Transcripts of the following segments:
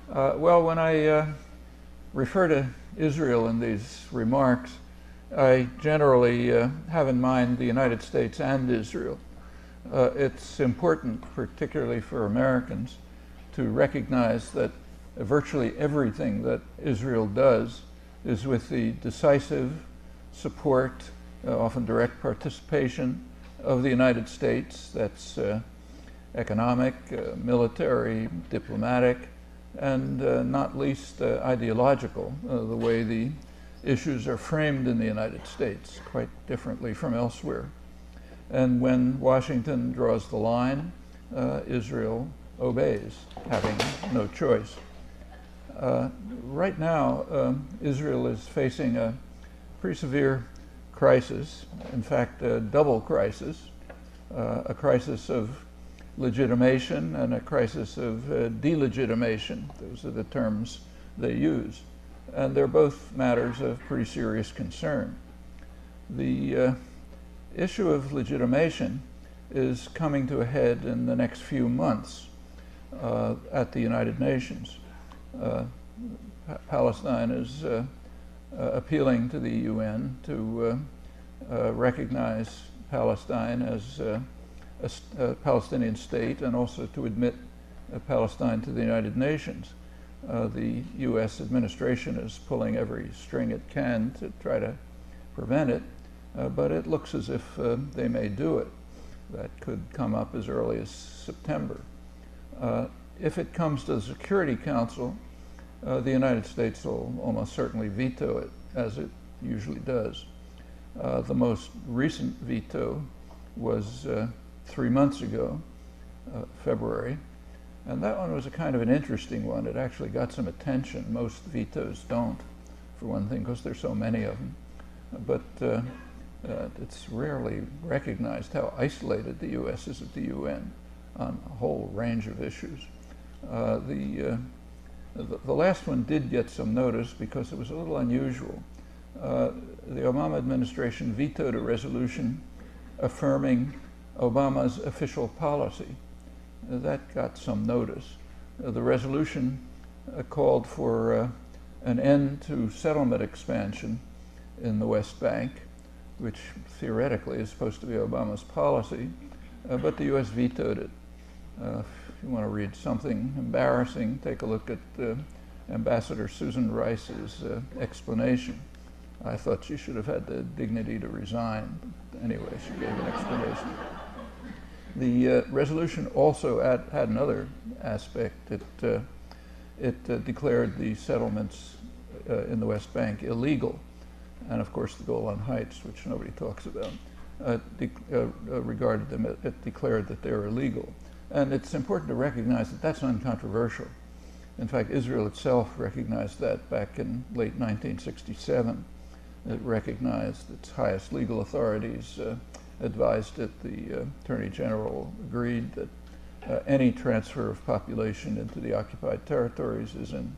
Well, when I refer to Israel in these remarks, I generally have in mind the United States and Israel. It's important, particularly for Americans, to recognize that virtually everything that Israel does is with the decisive support, often direct participation of the United States. That's economic, military, diplomatic, and not least ideological, the way the issues are framed in the United States, quite differently from elsewhere. And when Washington draws the line, Israel obeys, having no choice. Right now, Israel is facing a pretty severe crisis, in fact, a double crisis, a crisis of legitimation and a crisis of delegitimation. Those are the terms they use. And they're both matters of pretty serious concern. The issue of legitimation is coming to a head in the next few months at the United Nations. Palestine is appealing to the UN to recognize Palestine as a Palestinian state and also to admit Palestine to the United Nations. The U.S. administration is pulling every string it can to try to prevent it, but it looks as if they may do it. That could come up as early as September. If it comes to the Security Council, the United States will almost certainly veto it, as it usually does. The most recent veto was 3 months ago, February, and that one was a kind of an interesting one. It actually got some attention. Most vetoes don't, for one thing, because there's so many of them. But it's rarely recognized how isolated the U.S. is at the UN on a whole range of issues. The last one did get some notice because it was a little unusual. The Obama administration vetoed a resolution affirming Obama's official policy. That got some notice. The resolution called for an end to settlement expansion in the West Bank, which theoretically is supposed to be Obama's policy, but the U.S. vetoed it. If you want to read something embarrassing, take a look at Ambassador Susan Rice's explanation. I thought she should have had the dignity to resign. But anyway, she gave an explanation. The resolution also had another aspect. It declared the settlements in the West Bank illegal. And of course the Golan Heights, which nobody talks about, regarded them, it declared that they were illegal. And it's important to recognize that that's uncontroversial. In fact, Israel itself recognized that back in late 1967. It recognized its highest legal authorities, advised it, the Attorney General agreed that any transfer of population into the occupied territories is in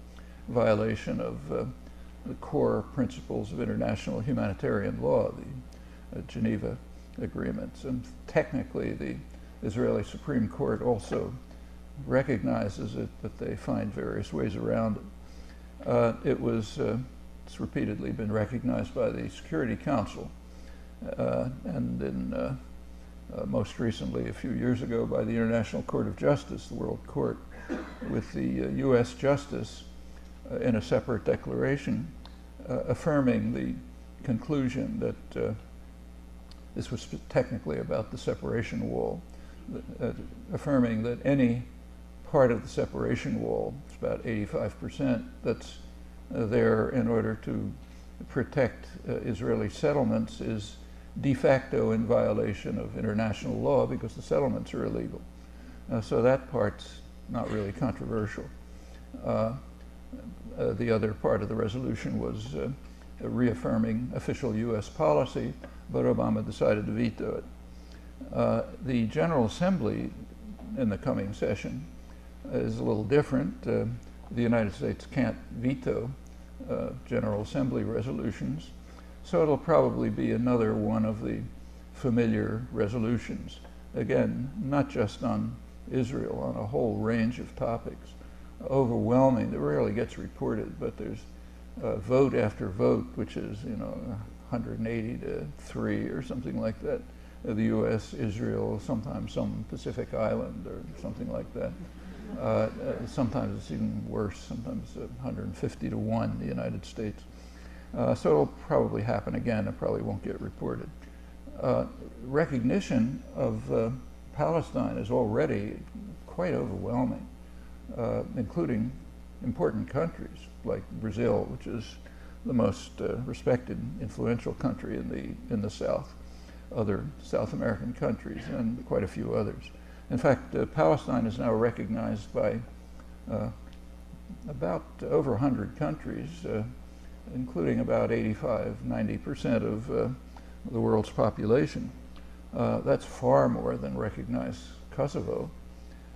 violation of the core principles of international humanitarian law, the Geneva agreements. And technically, the Israeli Supreme Court also recognizes it, but they find various ways around it. It's repeatedly been recognized by the Security Council, and in most recently, a few years ago, by the International Court of Justice, the World Court, with the U.S. Justice in a separate declaration affirming the conclusion that this was technically about the separation wall, affirming that any part of the separation wall, it's about 85%, that's there in order to protect Israeli settlements, is de facto in violation of international law because the settlements are illegal. So that part's not really controversial. The other part of the resolution was reaffirming official U.S. policy, but Obama decided to veto it. The General Assembly in the coming session is a little different. The United States can't veto General Assembly resolutions, so it'll probably be another one of the familiar resolutions. Again, not just on Israel, on a whole range of topics. overwhelming. It rarely gets reported, but there's vote after vote, which is 180 to 3 or something like that. The U.S., Israel, sometimes some Pacific island or something like that. Sometimes it's even worse. Sometimes 150 to 1, the United States. So it'll probably happen again. It probably won't get reported. Recognition of Palestine is already quite overwhelming, including important countries like Brazil, which is the most respected, influential country in the South, other South American countries, and quite a few others. In fact, Palestine is now recognized by about over 100 countries, including about 85–90% of the world's population. That's far more than recognize Kosovo.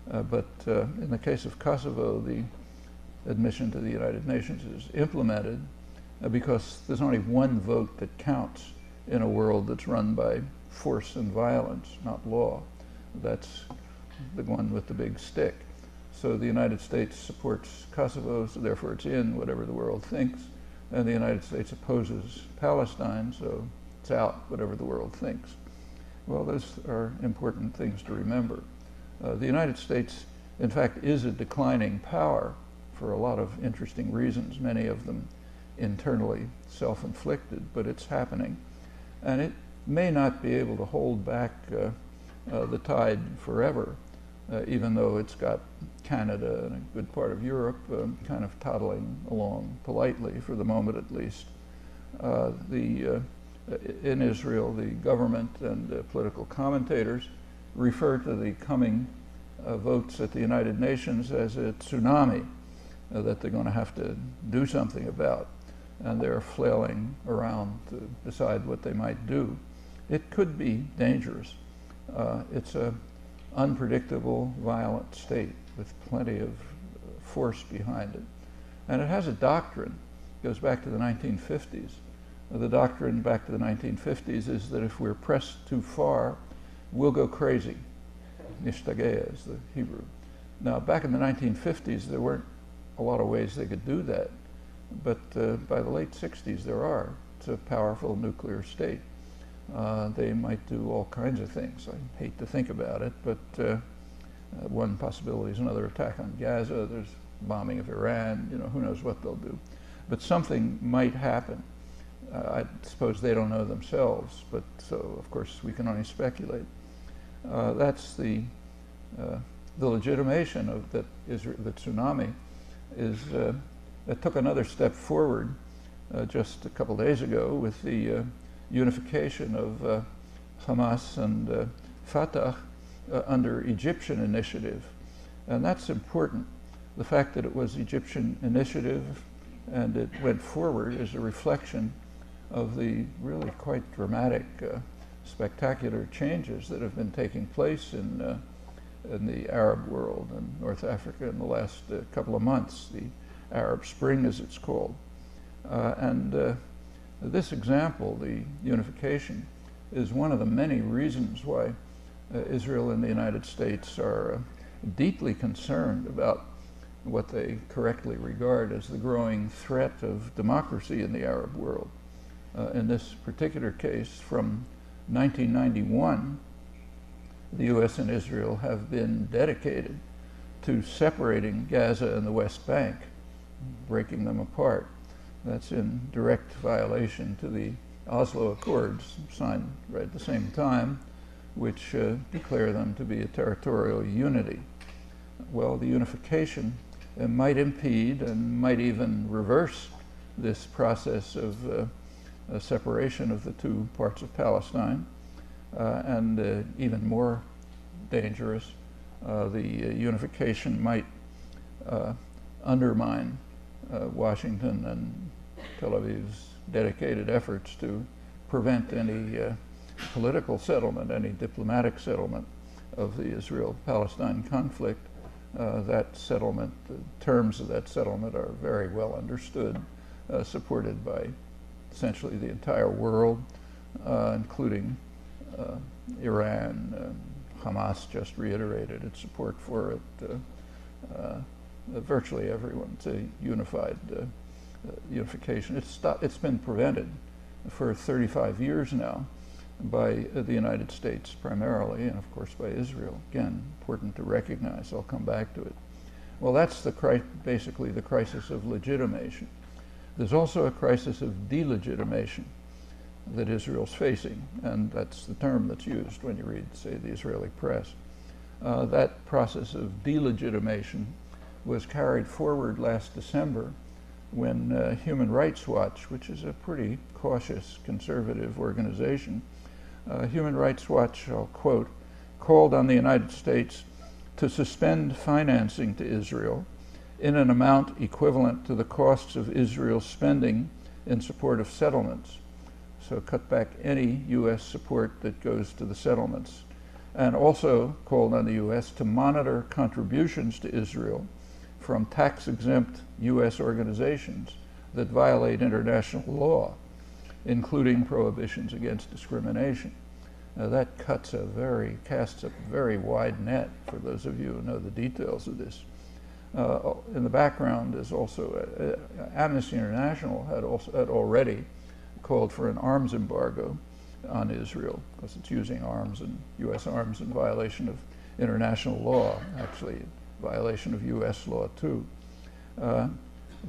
But in the case of Kosovo, the admission to the United Nations is implemented because there's only one vote that counts in a world that's run by force and violence, not law. That's the one with the big stick. So the United States supports Kosovo, so therefore it's in, whatever the world thinks, and the United States opposes Palestine, so it's out, whatever the world thinks. Well, those are important things to remember. The United States, in fact, is a declining power for a lot of interesting reasons, many of them internally self-inflicted, but it's happening. And it may not be able to hold back the tide forever, even though it's got Canada and a good part of Europe kind of toddling along politely, for the moment at least. In Israel, the government and political commentators refer to the coming votes at the United Nations as a tsunami that they're going to have to do something about, and they're flailing around to decide what they might do. It could be dangerous. It's an unpredictable, violent state with plenty of force behind it. And it has a doctrine. It goes back to the 1950s. The doctrine back to the 1950s is that if we're pressed too far, we'll go crazy. Nishtagea is the Hebrew. Now, back in the 1950s, there weren't a lot of ways they could do that. But by the late 60s, there are. It's a powerful nuclear state. They might do all kinds of things. I hate to think about it, but one possibility is another attack on Gaza. There's bombing of Iran. Who knows what they'll do. But something might happen. I suppose they don't know themselves, but so, of course, we can only speculate. That's the legitimation of the tsunami is it took another step forward just a couple days ago with the unification of Hamas and Fatah under Egyptian initiative. And that's important. The fact that it was Egyptian initiative and it went forward is a reflection of the really quite dramatic, spectacular changes that have been taking place in the Arab world and North Africa in the last couple of months, the Arab Spring as it's called. This example, the unification, is one of the many reasons why Israel and the United States are deeply concerned about what they correctly regard as the growing threat of democracy in the Arab world. In this particular case, from 1991, the U.S. and Israel have been dedicated to separating Gaza and the West Bank, breaking them apart. That's in direct violation to the Oslo Accords, signed right at the same time, which declare them to be a territorial unity. Well, the unification might impede and might even reverse this process of separation of the two parts of Palestine, and even more dangerous, the unification might undermine Washington and Tel Aviv's dedicated efforts to prevent any political settlement, any diplomatic settlement of the Israel-Palestine conflict. That settlement, the terms of that settlement are very well understood, supported by essentially the entire world, including Iran. Hamas just reiterated its support for it. virtually everyone. It's a unified unification. It's been prevented for 35 years now by the United States primarily, and of course by Israel. Again, important to recognize. I'll come back to it. Well, that's basically the crisis of legitimation. There's also a crisis of delegitimation that Israel's facing, and that's the term that's used when you read, say, the Israeli press. That process of delegitimation was carried forward last December when Human Rights Watch, which is a pretty cautious conservative organization, Human Rights Watch, I'll quote, called on the United States to suspend financing to Israel in an amount equivalent to the costs of Israel's spending in support of settlements. So cut back any U.S. support that goes to the settlements. And also called on the U.S. to monitor contributions to Israel from tax-exempt U.S. organizations that violate international law, including prohibitions against discrimination. Now that casts a very wide net for those of you who know the details of this. In the background is also Amnesty International had already called for an arms embargo on Israel because it's using arms and U.S. arms in violation of international law, actually violation of U.S. law too.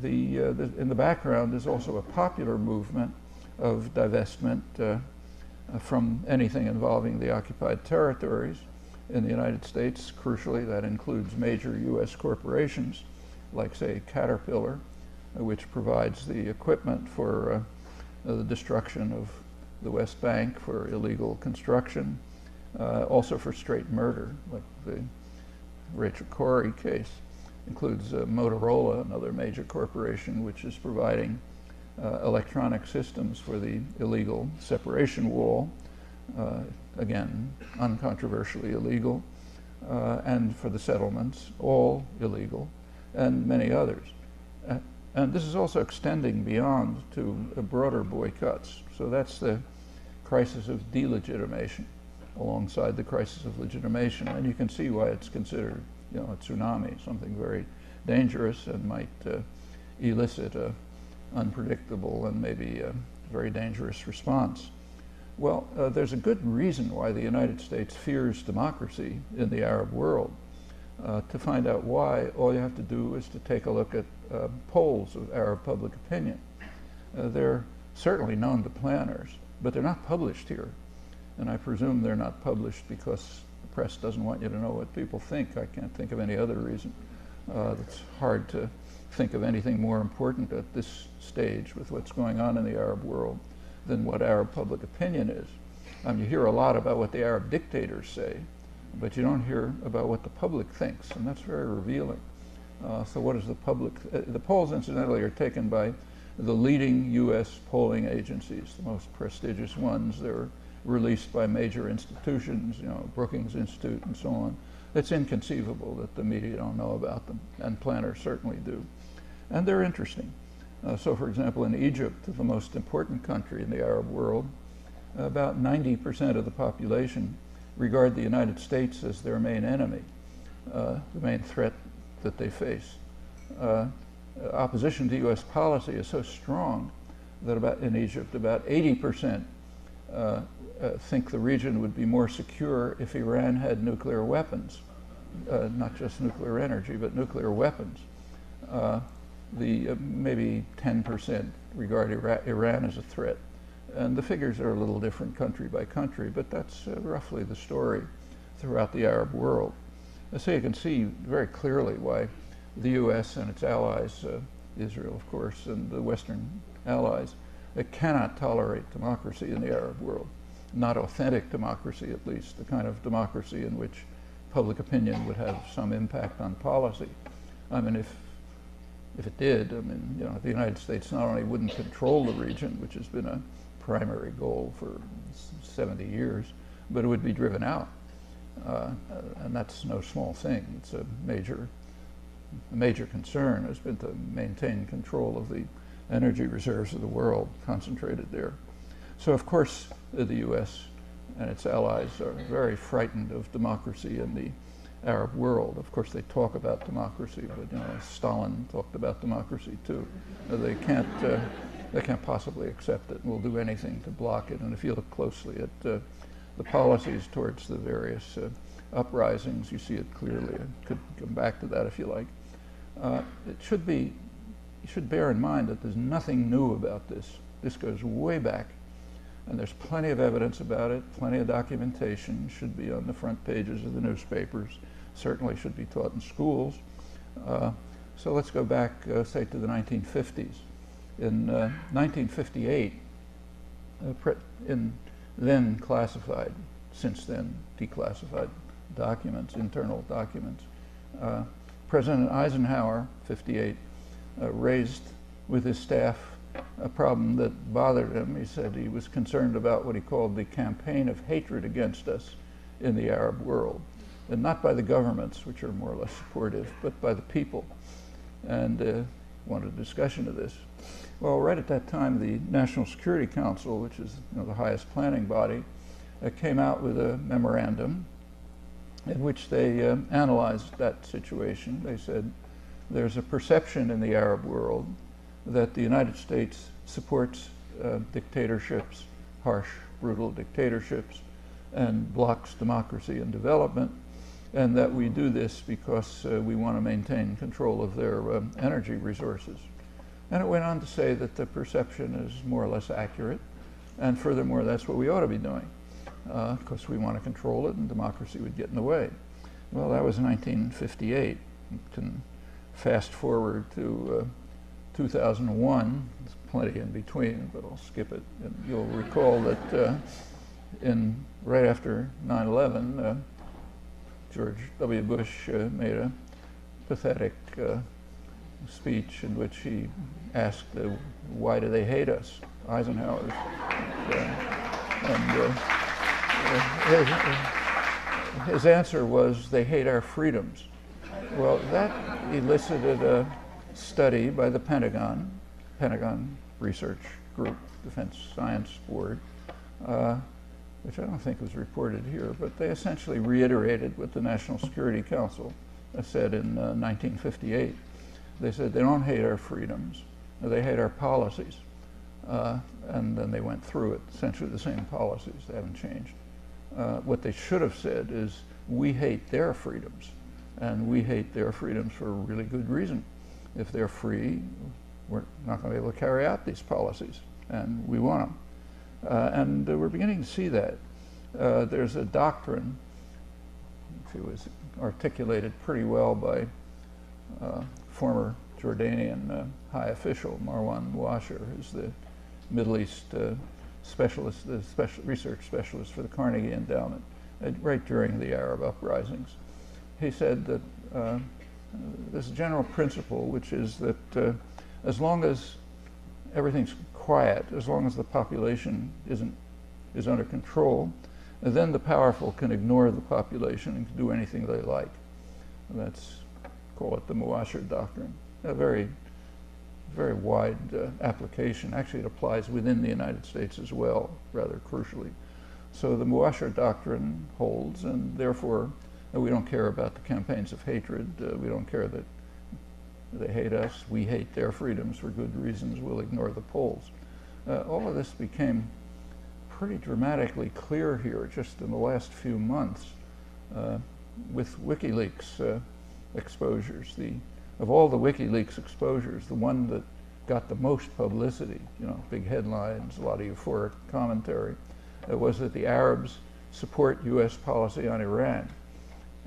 In the background is also a popular movement of divestment from anything involving the occupied territories in the United States. Crucially, that includes major U.S. corporations like, say, Caterpillar, which provides the equipment for the destruction of the West Bank for illegal construction, also for straight murder, like the Rachel Corrie case. Includes Motorola, another major corporation, which is providing electronic systems for the illegal separation wall, again, uncontroversially illegal, and for the settlements, all illegal, and many others. And this is also extending beyond to broader boycotts. So that's the crisis of delegitimation alongside the crisis of legitimation. And you can see why it's considered, a tsunami, something very dangerous and might elicit an unpredictable and maybe a very dangerous response. Well, there's a good reason why the United States fears democracy in the Arab world. To find out why, all you have to do is to take a look at polls of Arab public opinion. They're certainly known to planners, but they're not published here. And I presume they're not published because the press doesn't want you to know what people think. I can't think of any other reason. It's hard to think of anything more important at this stage with what's going on in the Arab world than what Arab public opinion is. You hear a lot about what the Arab dictators say, but you don't hear about what the public thinks, and that's very revealing. So what is the public? The polls, incidentally, are taken by the leading U.S. polling agencies, the most prestigious ones. They're released by major institutions, Brookings Institute and so on. It's inconceivable that the media don't know about them, and planners certainly do. And they're interesting. So for example, in Egypt, the most important country in the Arab world, about 90% of the population regard the United States as their main enemy, the main threat that they face. Opposition to U.S. policy is so strong that in Egypt, about 80% think the region would be more secure if Iran had nuclear weapons, not just nuclear energy, but nuclear weapons. Maybe 10% regard Iran as a threat. And the figures are a little different country by country, but that's roughly the story throughout the Arab world. So you can see very clearly why the U.S. and its allies, Israel of course, and the Western allies, cannot tolerate democracy in the Arab world. Not authentic democracy, at least, the kind of democracy in which public opinion would have some impact on policy. I mean, if it did, the United States not only wouldn't control the region, which has been a primary goal for 70 years, but it would be driven out. And that's no small thing. It's a major concern has been to maintain control of the energy reserves of the world concentrated there. So of course the U.S. and its allies are very frightened of democracy in the Arab world. Of course, they talk about democracy, but you know, Stalin talked about democracy too. They can't possibly accept it, and will do anything to block it. And if you look closely at the policies towards the various uprisings, you see it clearly. I could come back to that if you like. You should bear in mind that there's nothing new about this. This goes way back, and there's plenty of evidence about it, plenty of documentation, should be on the front pages of the newspapers, certainly should be taught in schools. So let's go back, say, to the 1950s. In 1958, in then classified, since then declassified documents, internal documents, President Eisenhower, 58, raised with his staff a problem that bothered him. He said he was concerned about what he called the campaign of hatred against us in the Arab world, and not by the governments, which are more or less supportive, but by the people, and wanted a discussion of this. Well, right at that time, the National Security Council, which is the highest planning body, came out with a memorandum in which they analyzed that situation. They said there's a perception in the Arab world that the United States supports dictatorships, harsh, brutal dictatorships, and blocks democracy and development, and that we do this because we want to maintain control of their energy resources. And it went on to say that the perception is more or less accurate, and furthermore, that's what we ought to be doing, because we want to control it and democracy would get in the way. Well, that was 1958. You can fast forward to 2001, there's plenty in between, but I'll skip it. And you'll recall that right after 9/11, George W. Bush made a pathetic speech in which he asked, why do they hate us, Eisenhower's. His answer was, they hate our freedoms. Well, that elicited a study by the Pentagon Research Group, Defense Science Board, which I don't think was reported here, but they essentially reiterated what the National Security Council said in 1958. They said they don't hate our freedoms, they hate our policies. And then they went through it, essentially the same policies, they haven't changed. What they should have said is, we hate their freedoms, and we hate their freedoms for a really good reason. If they're free, we're not going to be able to carry out these policies, and we want them. And we're beginning to see that. There's a doctrine, which was articulated pretty well by former Jordanian high official, Marwan Muasher, who's the Middle East specialist, the research specialist for the Carnegie Endowment, right during the Arab uprisings. He said that this general principle, which is that as long as everything's quiet, as long as the population is under control, then the powerful can ignore the population and can do anything they like. And that's, call it the Muasher doctrine. A very, very wide application. Actually, it applies within the United States as well, rather crucially. So the Muasher doctrine holds, and therefore we don't care about the campaigns of hatred. We don't care that they hate us. We hate their freedoms for good reasons. We'll ignore the polls. All of this became pretty dramatically clear here just in the last few months with WikiLeaks exposures. Of all the WikiLeaks exposures, the one that got the most publicity, big headlines, a lot of euphoric commentary, was that the Arabs support U.S. policy on Iran.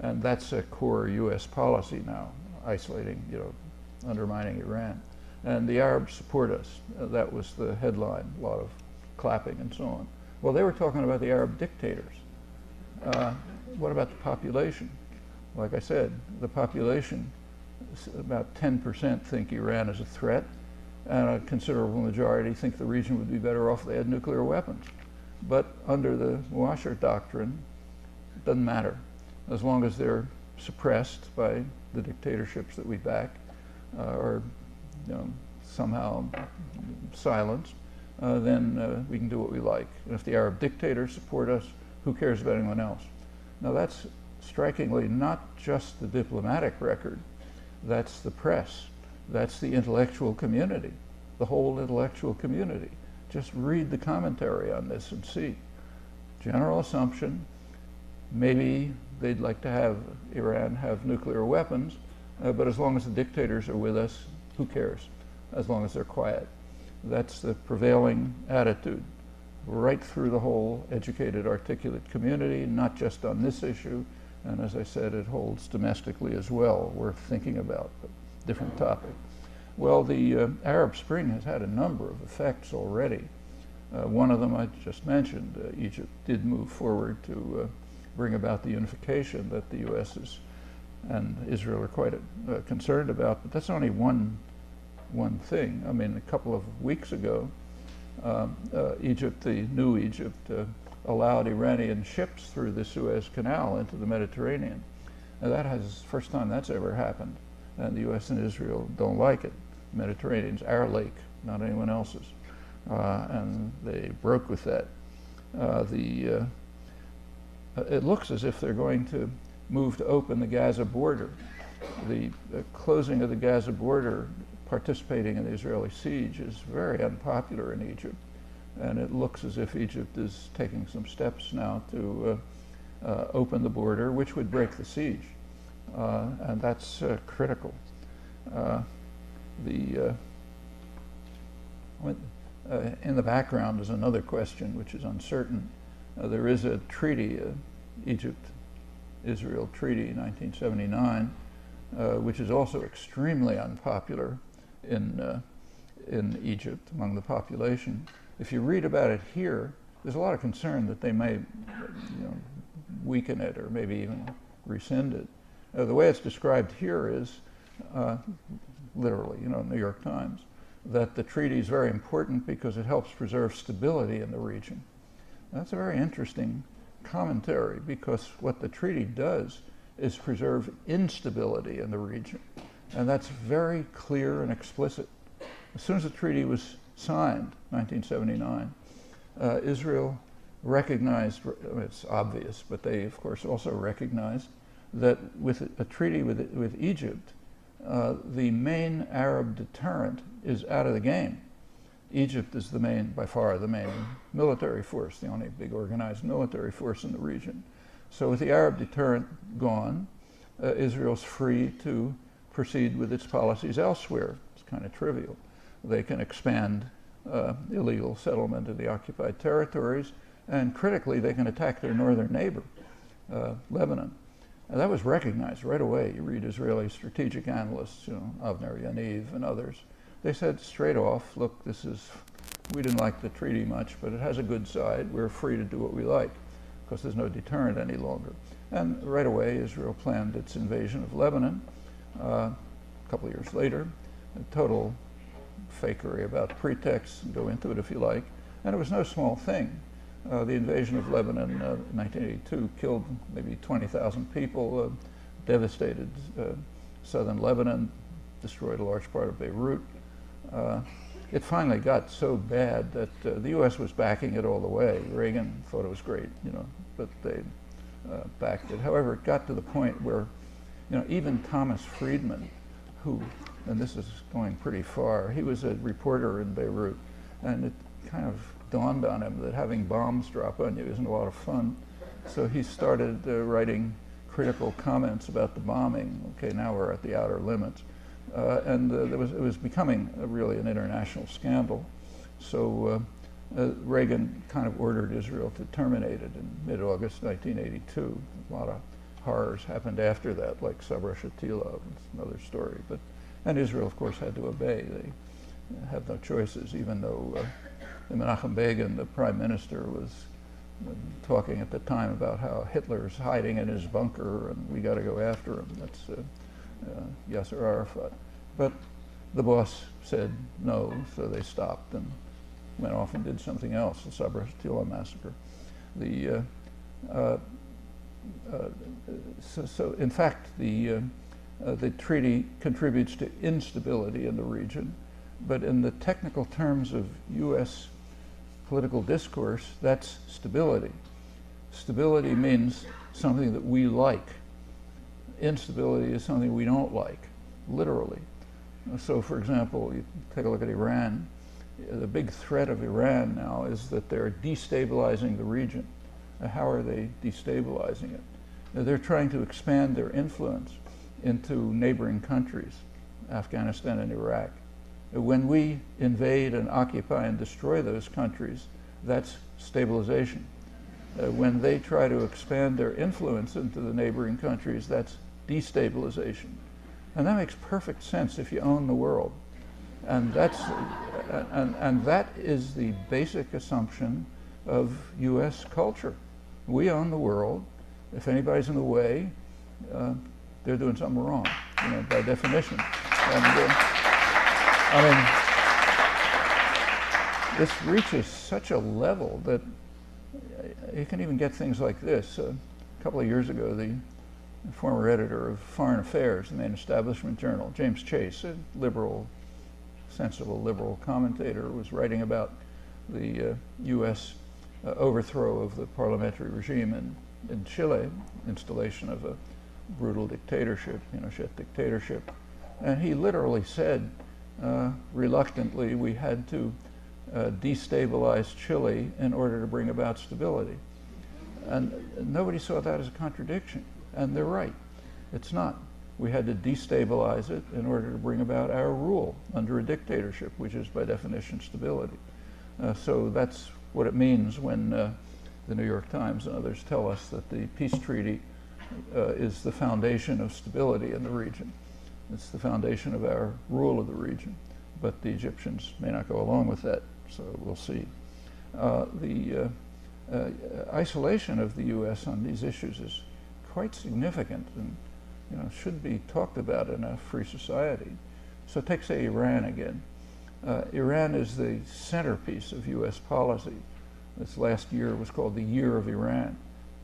And that's a core U.S. policy now, isolating, undermining Iran. And the Arabs support us. That was the headline, a lot of clapping and so on. Well, they were talking about the Arab dictators. What about the population? Like I said, the population, about 10% think Iran is a threat, and a considerable majority think the region would be better off if they had nuclear weapons. But under the Muasher doctrine, it doesn't matter. As long as they're suppressed by the dictatorships that we back, or somehow silenced, then we can do what we like. And if the Arab dictators support us, who cares about anyone else? Now that's strikingly, not just the diplomatic record, that's the press, that's the intellectual community, the whole intellectual community. Just read the commentary on this and see. General assumption, maybe they'd like to have Iran have nuclear weapons, but as long as the dictators are with us, who cares? As long as they're quiet. That's the prevailing attitude right through the whole educated, articulate community, not just on this issue. And as I said, it holds domestically as well, worth thinking about, but different topic. Well, the Arab Spring has had a number of effects already. One of them I just mentioned. Egypt did move forward to bring about the unification that the U.S. and Israel are quite concerned about, but that's only one thing. I mean, a couple of weeks ago, Egypt, the new Egypt, allowed Iranian ships through the Suez Canal into the Mediterranean. Now that has, first time that's ever happened, and the U.S. and Israel don't like it. The Mediterranean's our lake, not anyone else's, and they broke with that. It looks as if they're going to move to open the Gaza border. The closing of the Gaza border, participating in the Israeli siege, is very unpopular in Egypt, and it looks as if Egypt is taking some steps now to open the border, which would break the siege, and that's critical. In the background is another question which is uncertain. There is a treaty, Egypt-Israel Treaty, 1979, which is also extremely unpopular in Egypt among the population. If you read about it here, there's a lot of concern that they may weaken it or maybe even rescind it. The way it's described here is, literally, New York Times, that the treaty is very important because it helps preserve stability in the region. That's a very interesting commentary, because what the treaty does is preserve instability in the region. And that's very clear and explicit. As soon as the treaty was signed, 1979, Israel recognized, it's obvious, but they of course also recognized that with a treaty with Egypt, the main Arab deterrent is out of the game. Egypt is by far the main military force, the only big organized military force in the region. So with the Arab deterrent gone, Israel's free to proceed with its policies elsewhere. It's kind of trivial. They can expand illegal settlement in the occupied territories, and critically, they can attack their northern neighbor, Lebanon. And that was recognized right away. You read Israeli strategic analysts, Avner Yaniv and others. They said straight off, look, we didn't like the treaty much, but it has a good side. We're free to do what we like, because there's no deterrent any longer. And right away, Israel planned its invasion of Lebanon. A couple of years later, a total fakery about pretexts, go into it if you like. And it was no small thing. The invasion of Lebanon in 1982 killed maybe 20,000 people, devastated southern Lebanon, destroyed a large part of Beirut. It finally got so bad that the U.S. was backing it all the way. Reagan thought it was great, but they backed it. However, it got to the point where, even Thomas Friedman, who, and this is going pretty far, he was a reporter in Beirut, and it kind of dawned on him that having bombs drop on you isn't a lot of fun. So he started writing critical comments about the bombing. Okay, now we're at the outer limits. And it was becoming really an international scandal. So Reagan kind of ordered Israel to terminate it in mid-August 1982. A lot of horrors happened after that, like Sabra Shatila, it's another story. And Israel, of course, had to obey. They have no choices, even though Menachem Begin, the prime minister, was talking at the time about how Hitler's hiding in his bunker and we got to go after him. That's Yasser Arafat. But the boss said no, so they stopped and went off and did something else, the Sabra Shatila massacre. So in fact, the treaty contributes to instability in the region, but in the technical terms of U.S. political discourse, that's stability. Stability means something that we like. Instability is something we don't like, literally. So, for example, you take a look at Iran. The big threat of Iran now is that they're destabilizing the region. How are they destabilizing it? They're trying to expand their influence into neighboring countries, Afghanistan and Iraq. When we invade and occupy and destroy those countries, that's stabilization. When they try to expand their influence into the neighboring countries, that's destabilization. And that makes perfect sense if you own the world. And that's, and that is the basic assumption of U.S. culture. We own the world. If anybody's in the way, they're doing something wrong, you know, by definition. And, I mean, this reaches such a level that you can even get things like this. A couple of years ago, the former editor of Foreign Affairs, the main establishment journal, James Chase, a liberal, sensible liberal commentator, was writing about the U.S. Overthrow of the parliamentary regime in Chile, installation of a brutal dictatorship, Pinochet dictatorship. And he literally said, reluctantly, we had to destabilize Chile in order to bring about stability. And nobody saw that as a contradiction. And they're right. It's not. We had to destabilize it in order to bring about our rule under a dictatorship, which is by definition stability. So that's what it means when the New York Times and others tell us that the peace treaty is the foundation of stability in the region. It's the foundation of our rule of the region. But the Egyptians may not go along with that, so we'll see. The isolation of the U.S. on these issues is quite significant and should be talked about in a free society. So take, say, Iran again. Iran is the centerpiece of U.S. policy. This last year was called the Year of Iran.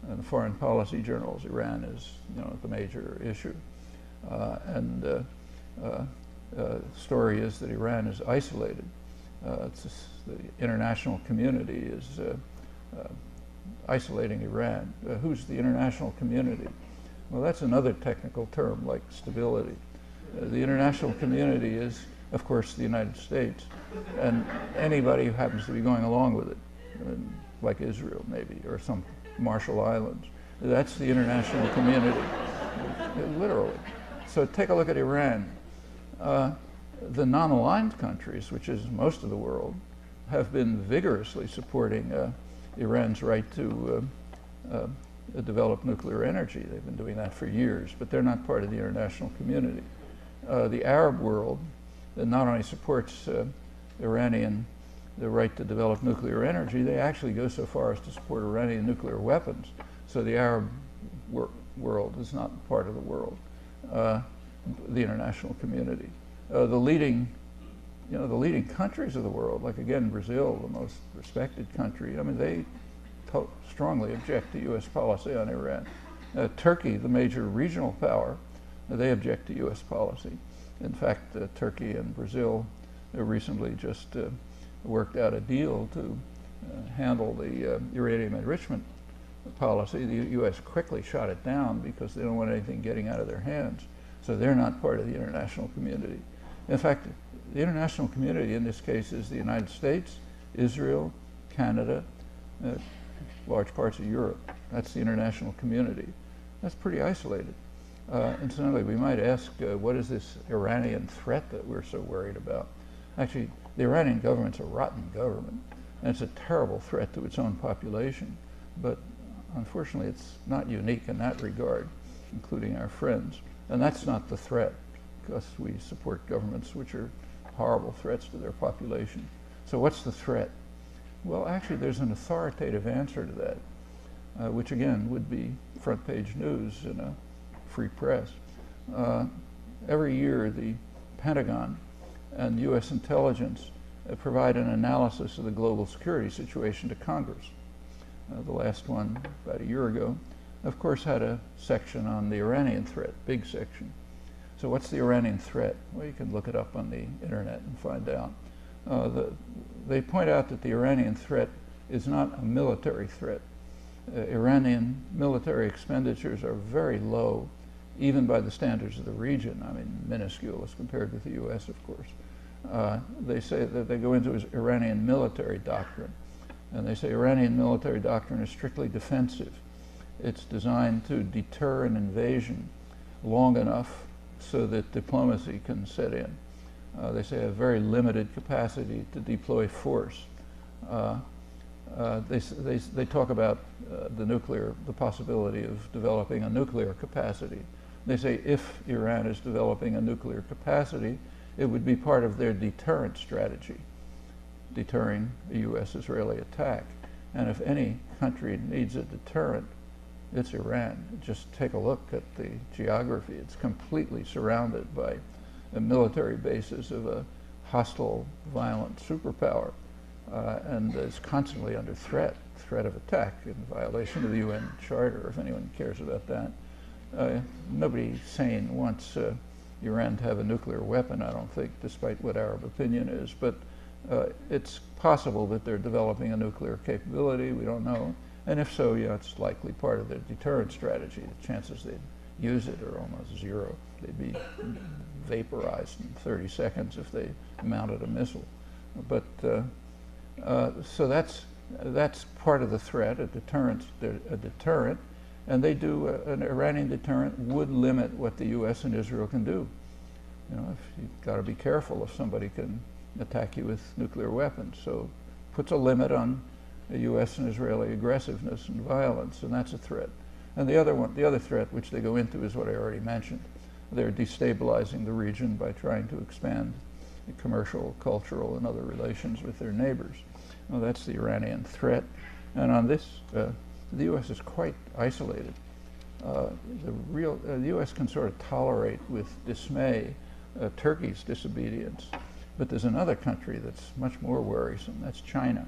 In the foreign policy journals, Iran is the major issue. The story is that Iran is isolated. The international community is isolating Iran. Who's the international community? Well, that's another technical term like stability. The international community is, of course, the United States and anybody who happens to be going along with it, like Israel maybe, or some Marshall Islands. That's the international community, literally. So take a look at Iran. The non-aligned countries, which is most of the world, have been vigorously supporting Iran's right to develop nuclear energy. They've been doing that for years, but they're not part of the international community. The Arab world not only supports the right to develop nuclear energy, they actually go so far as to support Iranian nuclear weapons. So the Arab world is not part of the world, the international community. The leading countries of the world, like again Brazil, the most respected country, I mean, they strongly object to U.S. policy on Iran. Turkey, the major regional power, they object to U.S. policy. In fact, Turkey and Brazil recently just worked out a deal to handle the uranium enrichment policy. The U.S. quickly shot it down because they don't want anything getting out of their hands. So they're not part of the international community. In fact, the international community in this case is the United States, Israel, Canada, large parts of Europe. That's the international community. That's pretty isolated. Incidentally, we might ask, what is this Iranian threat that we're so worried about? Actually, the Iranian government's a rotten government, and it's a terrible threat to its own population. But unfortunately, it's not unique in that regard, including our friends. And that's not the threat, because we support governments which are horrible threats to their population. So what's the threat? Well, actually, there's an authoritative answer to that, which again would be front page news in a free press. Every year, the Pentagon and U.S. intelligence provide an analysis of the global security situation to Congress. The last one, about a year ago, of course, had a section on the Iranian threat, big section. So what's the Iranian threat? Well, you can look it up on the internet and find out. They point out that the Iranian threat is not a military threat. Iranian military expenditures are very low, even by the standards of the region. I mean, minuscule as compared with the U.S., of course. They say that they go into Iranian military doctrine, and they say Iranian military doctrine is strictly defensive. It's designed to deter an invasion long enough so that diplomacy can set in. They say a very limited capacity to deploy force. They talk about the possibility of developing a nuclear capacity. They say if Iran is developing a nuclear capacity, it would be part of their deterrent strategy, deterring a U.S.-Israeli attack. And if any country needs a deterrent, it's Iran. Just take a look at the geography. It's completely surrounded by the military bases of a hostile, violent superpower, and is constantly under threat of attack in violation of the UN Charter, if anyone cares about that. Nobody sane wants Iran to have a nuclear weapon, I don't think, despite what Arab opinion is, but it's possible that they're developing a nuclear capability, we don't know. And if so, yeah, it's likely part of their deterrent strategy. The chances they'd use it are almost zero. They'd be vaporized in 30 seconds if they mounted a missile. But so that's part of the threat, a deterrent, and they do an Iranian deterrent would limit what the U.S. and Israel can do. You know, you've got to be careful if somebody can attack you with nuclear weapons. So puts a limit on the U.S. and Israeli aggressiveness and violence, and that's a threat. And the other threat, which they go into, is what I already mentioned. They're destabilizing the region by trying to expand the commercial, cultural, and other relations with their neighbors. Well, that's the Iranian threat. And on this, the U.S. is quite isolated. The U.S. can sort of tolerate with dismay Turkey's disobedience. But there's another country that's much more worrisome. That's China.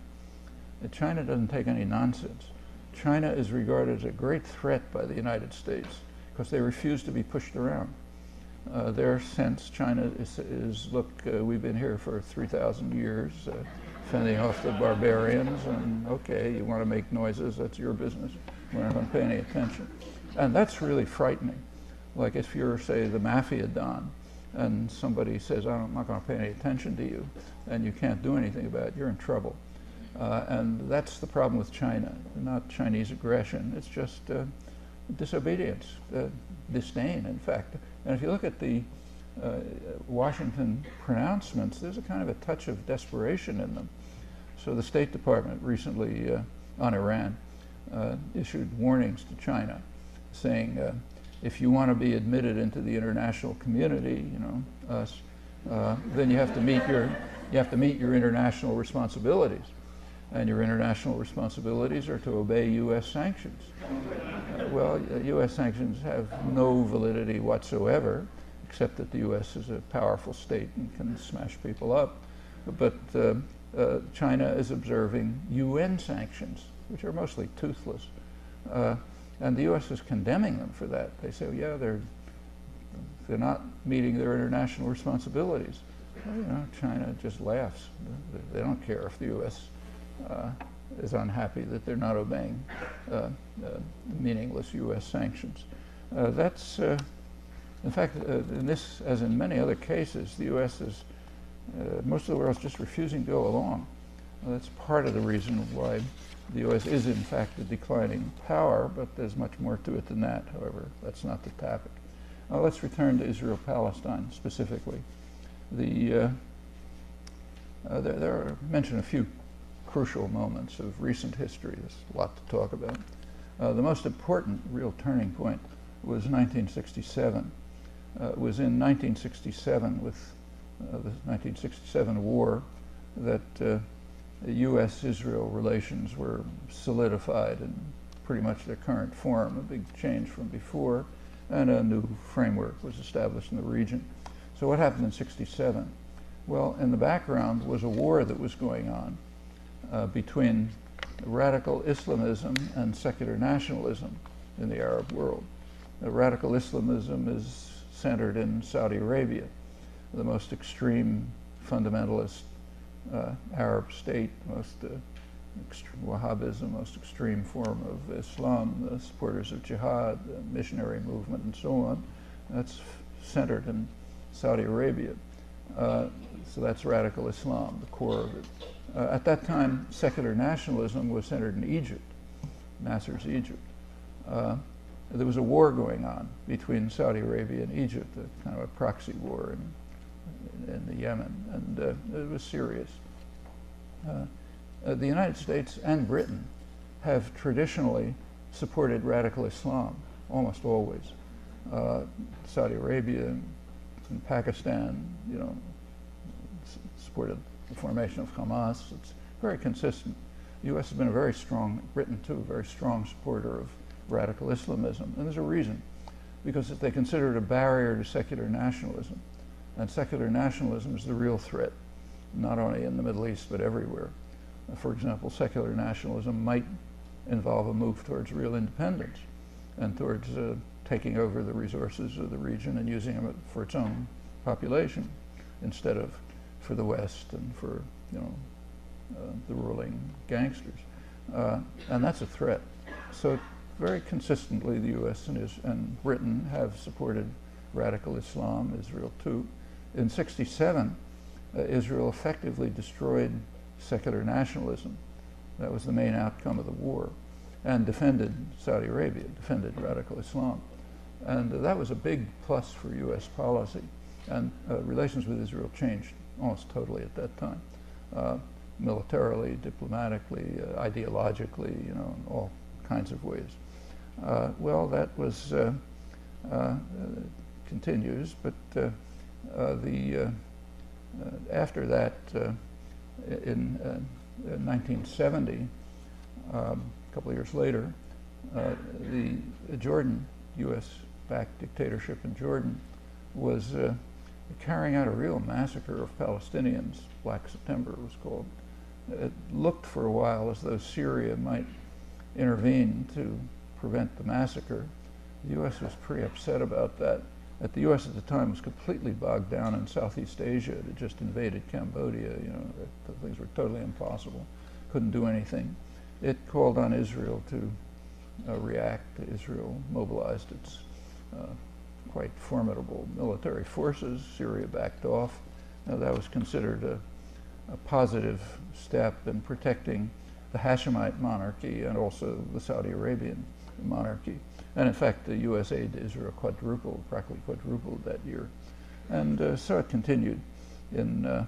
China doesn't take any nonsense. China is regarded as a great threat by the United States because they refuse to be pushed around. Their sense, China is look, we've been here for 3,000 years, fending off the barbarians, and okay, you want to make noises, that's your business. We're not going to pay any attention. And that's really frightening. Like if you're, say, the mafia don, and somebody says, I'm not going to pay any attention to you, and you can't do anything about it, you're in trouble. And that's the problem with China, not Chinese aggression, it's just disobedience, disdain, in fact. And if you look at the Washington pronouncements, there's a kind of a touch of desperation in them. So the State Department recently on Iran issued warnings to China saying, if you want to be admitted into the international community, you know, us, then you have to meet your international responsibilities. And your international responsibilities are to obey U.S. sanctions. Well, U.S. sanctions have no validity whatsoever, except that the U.S. is a powerful state and can smash people up. But China is observing UN sanctions, which are mostly toothless. And the U.S. is condemning them for that. They say, yeah, they're not meeting their international responsibilities. Well, you know, China just laughs. They don't care if the U.S. Is unhappy that they're not obeying meaningless U.S. sanctions. That's, in fact, in this, as in many other cases, the U.S. is, most of the world is just refusing to go along. That's part of the reason why the U.S. is, in fact, a declining power, but there's much more to it than that. However, that's not the topic. Let's return to Israel-Palestine specifically. There are mentioned a few crucial moments of recent history. There's a lot to talk about. The most important real turning point was 1967. It was in 1967 with the 1967 war that U.S.-Israel relations were solidified in pretty much their current form, a big change from before, and a new framework was established in the region. So what happened in '67? Well, in the background was a war that was going on between radical Islamism and secular nationalism in the Arab world. Radical Islamism is centered in Saudi Arabia, the most extreme fundamentalist Arab state, most Wahhabism, the most extreme form of Islam, the supporters of jihad, the missionary movement, and so on. That's centered in Saudi Arabia. So that's radical Islam, the core of it. At that time, secular nationalism was centered in Egypt, Nasser's Egypt. There was a war going on between Saudi Arabia and Egypt, a kind of a proxy war in the Yemen, and it was serious. The United States and Britain have traditionally supported radical Islam, almost always. Saudi Arabia and Pakistan, supported the formation of Hamas. It's very consistent. The U.S. has been a very strong, Britain too, a very strong supporter of radical Islamism. And there's a reason, because they consider it a barrier to secular nationalism. And secular nationalism is the real threat, not only in the Middle East, but everywhere. For example, secular nationalism might involve a move towards real independence and towards taking over the resources of the region and using them for its own population instead of for the West and for the ruling gangsters. And that's a threat. So very consistently the U.S. and Britain have supported radical Islam, Israel too. In '67, Israel effectively destroyed secular nationalism. That was the main outcome of the war, and defended Saudi Arabia, defended radical Islam. And that was a big plus for U.S. policy. And relations with Israel changed almost totally at that time, militarily, diplomatically, ideologically, in all kinds of ways. Well, that was continues, but after that, in 1970, a couple of years later, the Jordan, U.S.-backed dictatorship in Jordan, was carrying out a real massacre of Palestinians. Black September it was called. It looked for a while as though Syria might intervene to prevent the massacre. The U.S. was pretty upset about that. The U.S. at the time was completely bogged down in Southeast Asia. It had just invaded Cambodia. Things were totally impossible. Couldn't do anything. It called on Israel to react. Israel mobilized its quite formidable military forces. Syria backed off. That was considered a positive step in protecting the Hashemite monarchy and also the Saudi Arabian monarchy. And in fact, the U.S. aid to Israel practically quadrupled that year. And so it continued. The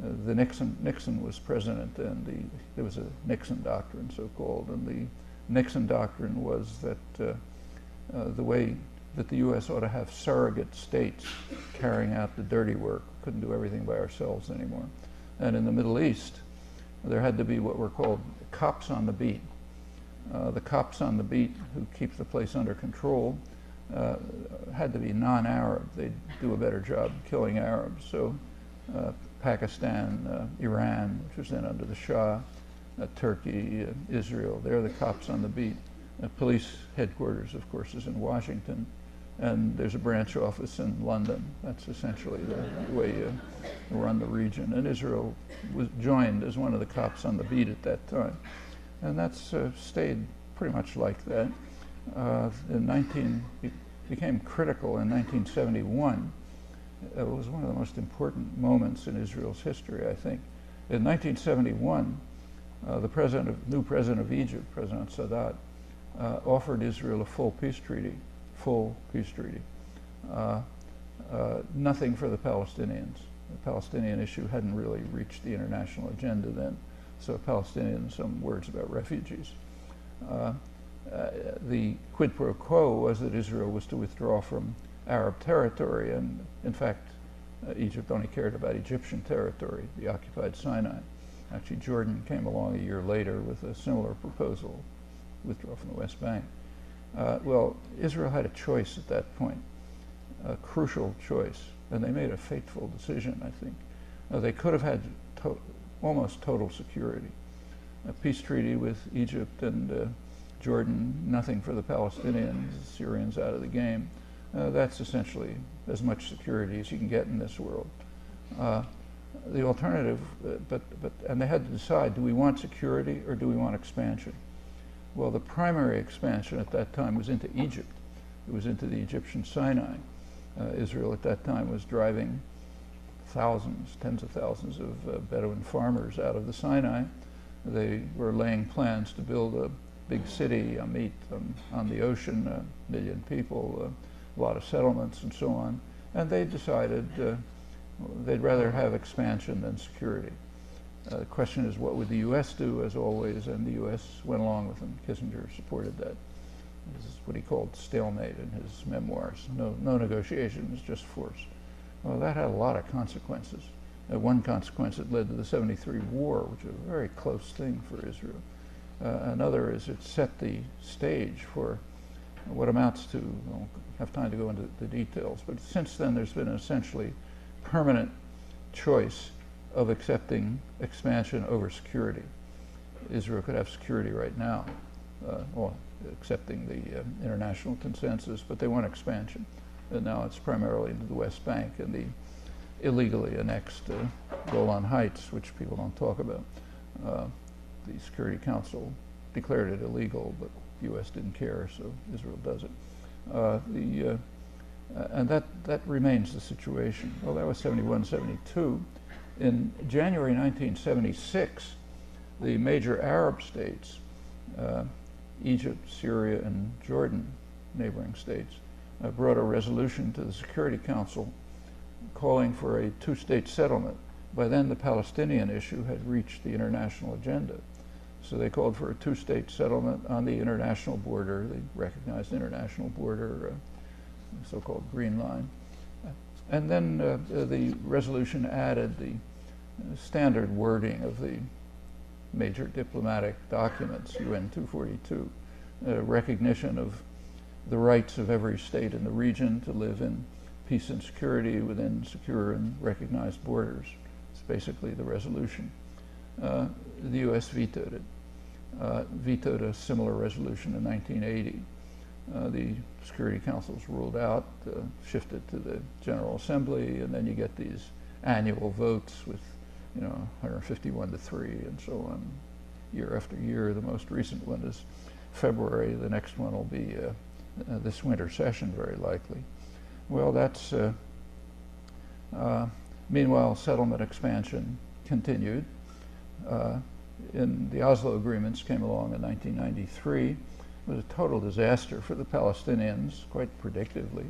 Nixon was president, and there was a Nixon doctrine, so-called, and the Nixon doctrine was that the way that the U.S. ought to have surrogate states carrying out the dirty work. Couldn't do everything by ourselves anymore. And in the Middle East, there had to be what were called cops on the beat. The cops on the beat who keep the place under control had to be non-Arab. They'd do a better job killing Arabs. So Pakistan, Iran, which was then under the Shah, Turkey, Israel, they're the cops on the beat. Police headquarters, of course, is in Washington, and there's a branch office in London. That's essentially the way you run the region. And Israel was joined as one of the cops on the beat at that time. And that's stayed pretty much like that. It became critical in 1971. It was one of the most important moments in Israel's history, I think. In 1971, the new president of Egypt, President Sadat, offered Israel a full peace treaty. Nothing for the Palestinians. The Palestinian issue hadn't really reached the international agenda then. So Palestinians, some words about refugees. The quid pro quo was that Israel was to withdraw from Arab territory, and in fact, Egypt only cared about Egyptian territory, the occupied Sinai. Actually, Jordan came along a year later with a similar proposal, withdraw from the West Bank. Well, Israel had a choice at that point, a crucial choice, and they made a fateful decision, I think. They could have had almost total security. A peace treaty with Egypt and Jordan, nothing for the Palestinians, Syrians out of the game. That's essentially as much security as you can get in this world. the alternative, and they had to decide, do we want security or do we want expansion? Well, the primary expansion at that time was into Egypt. It was into the Egyptian Sinai. Israel at that time was driving thousands, tens of thousands of Bedouin farmers out of the Sinai. They were laying plans to build a big city, Amit, on the ocean, 1 million people, a lot of settlements and so on. And they decided they'd rather have expansion than security. The question is, what would the U.S. do, as always, and the U.S. went along with them. Kissinger supported that. This is what he called stalemate in his memoirs. No negotiations, just force. Well, that had a lot of consequences. One consequence, it led to the '73 war, which was a very close thing for Israel. Another is it set the stage for what amounts to, I don't have time to go into the details, but since then there's been an essentially permanent choice of accepting expansion over security. Israel could have security right now, or accepting the international consensus, but they want expansion. And now it's primarily into the West Bank and the illegally annexed Golan Heights, which people don't talk about. The Security Council declared it illegal, but the U.S. didn't care, so Israel does it. And that remains the situation. Well, that was 71, 72. In January 1976, the major Arab states, Egypt, Syria, and Jordan, neighboring states, brought a resolution to the Security Council calling for a two-state settlement. By then, the Palestinian issue had reached the international agenda. So they called for a two-state settlement on the international border, the recognized international border, the so-called Green Line. And then the resolution added the standard wording of the major diplomatic documents, UN 242, recognition of the rights of every state in the region to live in peace and security within secure and recognized borders. It's basically the resolution. The U.S. vetoed it, vetoed a similar resolution in 1980. The Security Council's ruled out, shifted to the General Assembly, and then you get these annual votes with, 151 to 3 and so on, year after year. The most recent one is February. The next one will be this winter session, very likely. Well, that's, meanwhile, settlement expansion continued. The Oslo agreements came along in 1993. It was a total disaster for the Palestinians, quite predictably.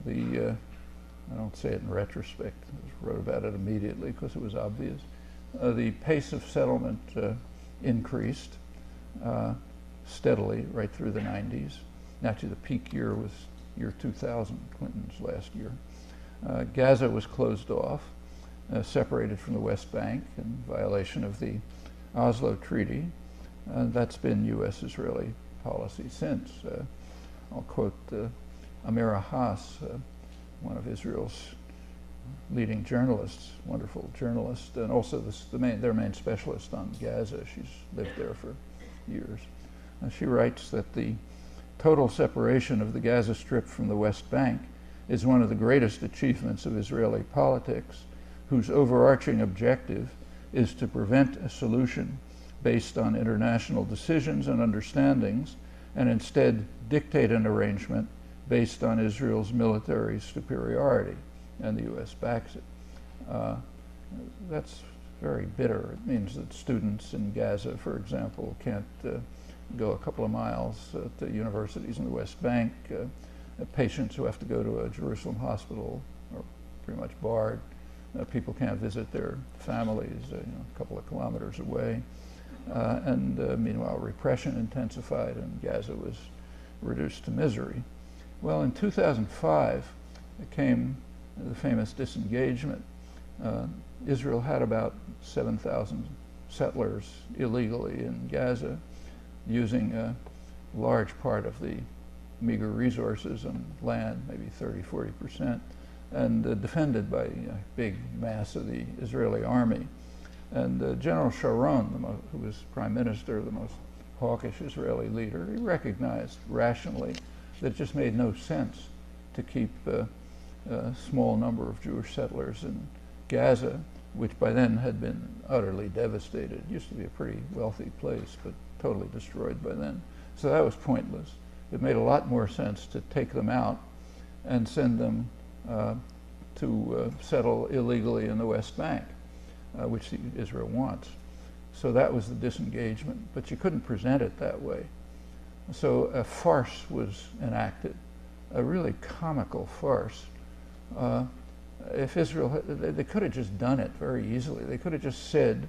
I don't say it in retrospect, I just wrote about it immediately because it was obvious. The pace of settlement increased steadily right through the 90s. Actually, the peak year was year 2000, Clinton's last year. Gaza was closed off, separated from the West Bank in violation of the Oslo Treaty. That's been U.S.-Israeli policy since. I'll quote Amira Haas, one of Israel's leading journalists, wonderful journalist, and also their main specialist on Gaza. She's lived there for years. She writes that the total separation of the Gaza Strip from the West Bank is one of the greatest achievements of Israeli politics, whose overarching objective is to prevent a solution based on international decisions and understandings, and instead dictate an arrangement based on Israel's military superiority, and the U.S. backs it. That's very bitter. It means that students in Gaza, for example, can't go a couple of miles to universities in the West Bank. Patients who have to go to a Jerusalem hospital are pretty much barred. People can't visit their families a couple of kilometers away. Meanwhile, repression intensified and Gaza was reduced to misery. Well, in 2005, came the famous disengagement. Israel had about 7,000 settlers illegally in Gaza, using a large part of the meager resources and land, maybe 30–40%, and defended by a big mass of the Israeli army. And General Sharon, who was prime minister, the most hawkish Israeli leader, he recognized rationally that it just made no sense to keep a small number of Jewish settlers in Gaza which by then had been utterly devastated. It used to be a pretty wealthy place, but totally destroyed by then. So that was pointless. It made a lot more sense to take them out and send them to settle illegally in the West Bank, which Israel wants. So that was the disengagement, but you couldn't present it that way. So a farce was enacted, a really comical farce. If Israel, they could have just done it very easily. They could have just said,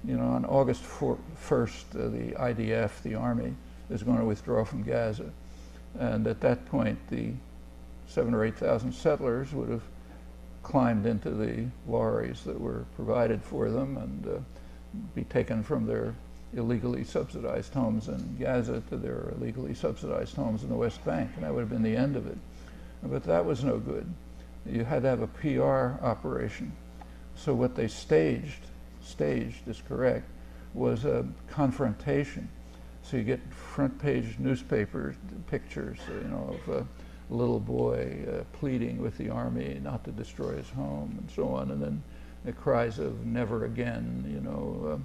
you know, on August 1st, the IDF, the army, is going to withdraw from Gaza. And at that point, the 7,000 or 8,000 settlers would have climbed into the lorries that were provided for them and be taken from their illegally subsidized homes in Gaza to their illegally subsidized homes in the West Bank, and that would have been the end of it. But that was no good. You had to have a PR operation. So what they staged is correct, was a confrontation. So you get front page newspaper pictures, you know, of a little boy pleading with the army not to destroy his home and so on, and then the cries of never again, you know,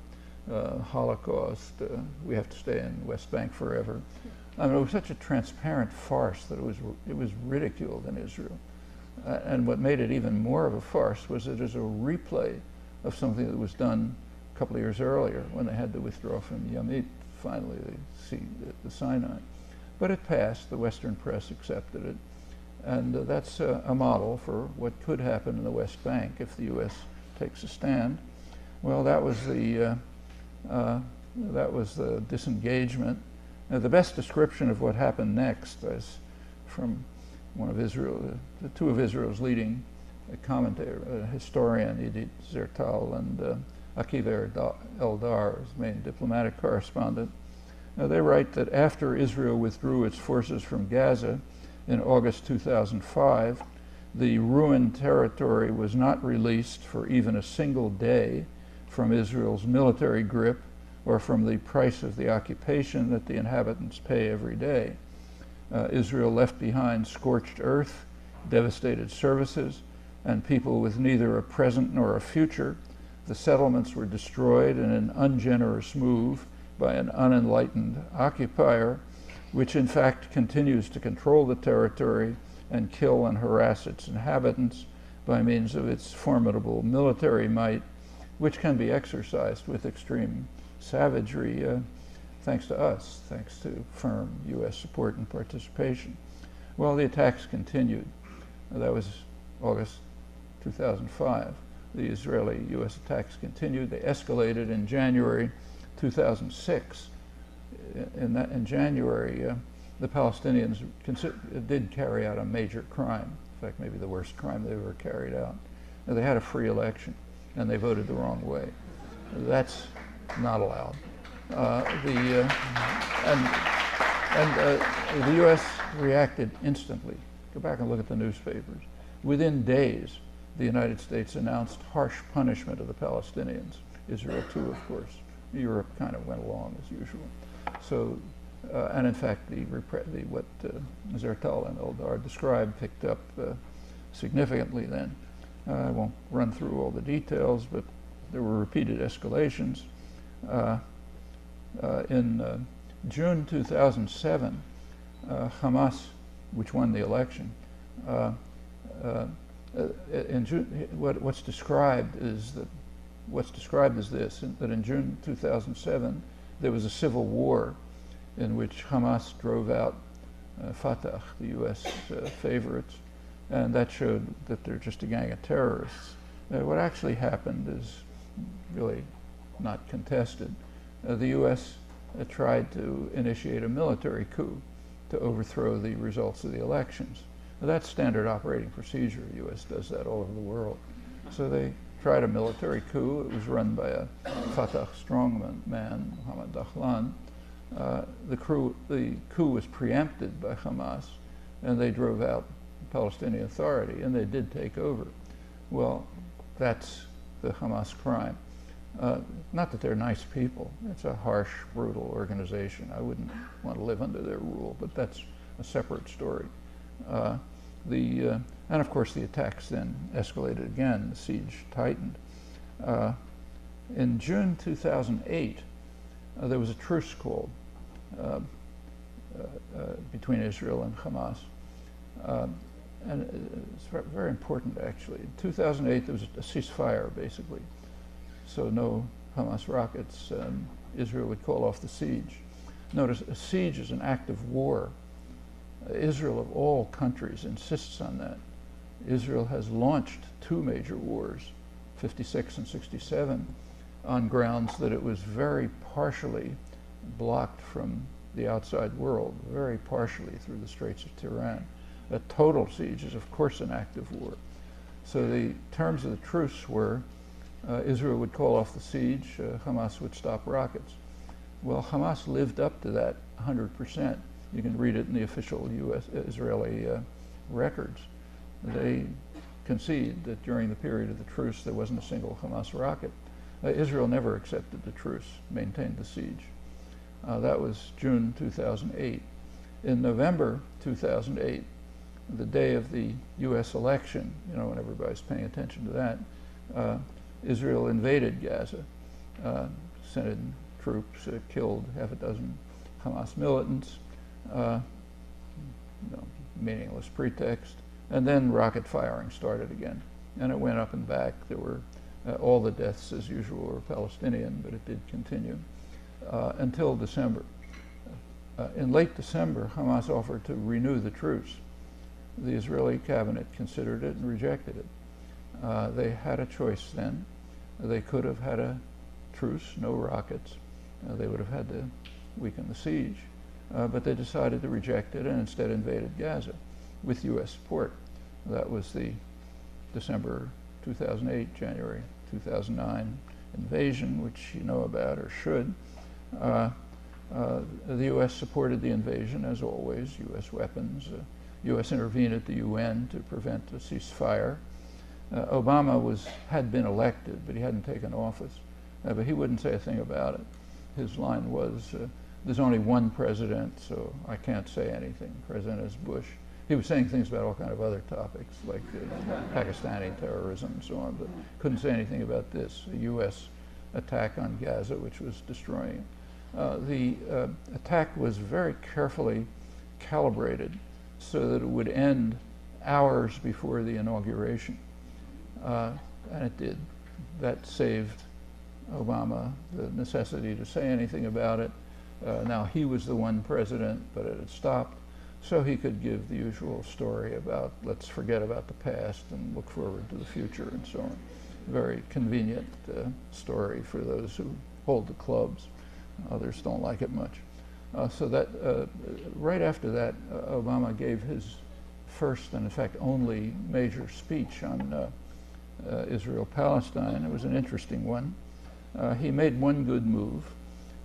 Holocaust, we have to stay in West Bank forever. I mean, it was such a transparent farce that it was ridiculed in Israel. And what made it even more of a farce was that it was a replay of something that was done a couple of years earlier when they had to withdraw from Yamit, finally, the Sinai. But it passed, the Western press accepted it, and that's a model for what could happen in the West Bank if the U.S. takes a stand. Well, that was the disengagement. Now, the best description of what happened next is from one of two of Israel's leading commentators, a historian, Edith Zertal, and Akiva Eldar, his main diplomatic correspondent. They write that after Israel withdrew its forces from Gaza in August 2005, the ruined territory was not released for even a single day from Israel's military grip or from the price of the occupation that the inhabitants pay every day. Israel left behind scorched earth, devastated services, and people with neither a present nor a future. The settlements were destroyed in an ungenerous move by an unenlightened occupier, which in fact continues to control the territory and kill and harass its inhabitants by means of its formidable military might, which can be exercised with extreme savagery, thanks to us, thanks to firm U.S. support and participation. Well, the attacks continued. That was August 2005. The Israeli-U.S. attacks continued. They escalated in January 2006. In January, the Palestinians did carry out a major crime. In fact, maybe the worst crime they ever carried out. They had a free election, and they voted the wrong way. That's not allowed. The U.S. reacted instantly. Go back and look at the newspapers. Within days, the United States announced harsh punishment of the Palestinians. Israel too, of course. Europe kind of went along as usual. So, and in fact, what Zertal and Eldar described picked up significantly then. I won't run through all the details, but there were repeated escalations. In June 2007, Hamas, which won the election, in June, what's described is this: that in June 2007 there was a civil war in which Hamas drove out Fatah, the U.S. favorites, and that showed that they're just a gang of terrorists. What actually happened is really not contested. The U.S. tried to initiate a military coup to overthrow the results of the elections. Now, that's standard operating procedure. The U.S. does that all over the world. So they tried a military coup. It was run by a Fatah strongman, Mohammed Dahlan. The coup was preempted by Hamas, and they drove out the Palestinian Authority, and they did take over. Well, that's the Hamas crime. Not that they're nice people. It's a harsh, brutal organization. I wouldn't want to live under their rule, but that's a separate story. And of course the attacks then escalated again, the siege tightened. In June 2008, there was a truce called between Israel and Hamas. And it's very important, actually. In 2008, there was a ceasefire, basically. So no Hamas rockets. Israel would call off the siege. Notice, a siege is an act of war. Israel, of all countries, insists on that. Israel has launched two major wars, 56 and 67, on grounds that it was very partially blocked from the outside world, very partially through the Straits of Tiran. A total siege is, of course, an act of war. So the terms of the truce were Israel would call off the siege, Hamas would stop rockets. Well, Hamas lived up to that 100%. You can read it in the official Israeli records. They concede that during the period of the truce there wasn't a single Hamas rocket. Israel never accepted the truce, maintained the siege. That was June 2008. In November 2008, the day of the US election, you know, when everybody's paying attention to that, Israel invaded Gaza, sent in troops, killed half a dozen Hamas militants, meaningless pretext, and then rocket firing started again. And it went up and back. There were all the deaths, as usual, were Palestinian, but it did continue until December. In late December, Hamas offered to renew the truce. The Israeli cabinet considered it and rejected it. They had a choice then. They could have had a truce, no rockets. They would have had to weaken the siege. But they decided to reject it and instead invaded Gaza with U.S. support. That was the December 2008, January 2009 invasion, which you know about or should. The U.S. supported the invasion, as always, U.S. weapons. U.S. intervened at the UN to prevent a ceasefire. Obama had been elected, but he hadn't taken office. But he wouldn't say a thing about it. His line was, there's only one president, so I can't say anything. President is Bush. He was saying things about all kinds of other topics, like Pakistani terrorism and so on, but couldn't say anything about this, a U.S. attack on Gaza, which was destroying it. The attack was very carefully calibrated so that it would end hours before the inauguration. And it did. That saved Obama the necessity to say anything about it. Now, he was the one president, but it had stopped, so he could give the usual story about let's forget about the past and look forward to the future and so on. Very convenient story for those who hold the clubs. Others don't like it much. So that right after that, Obama gave his first and in fact only major speech on Israel-Palestine. It was an interesting one. He made one good move.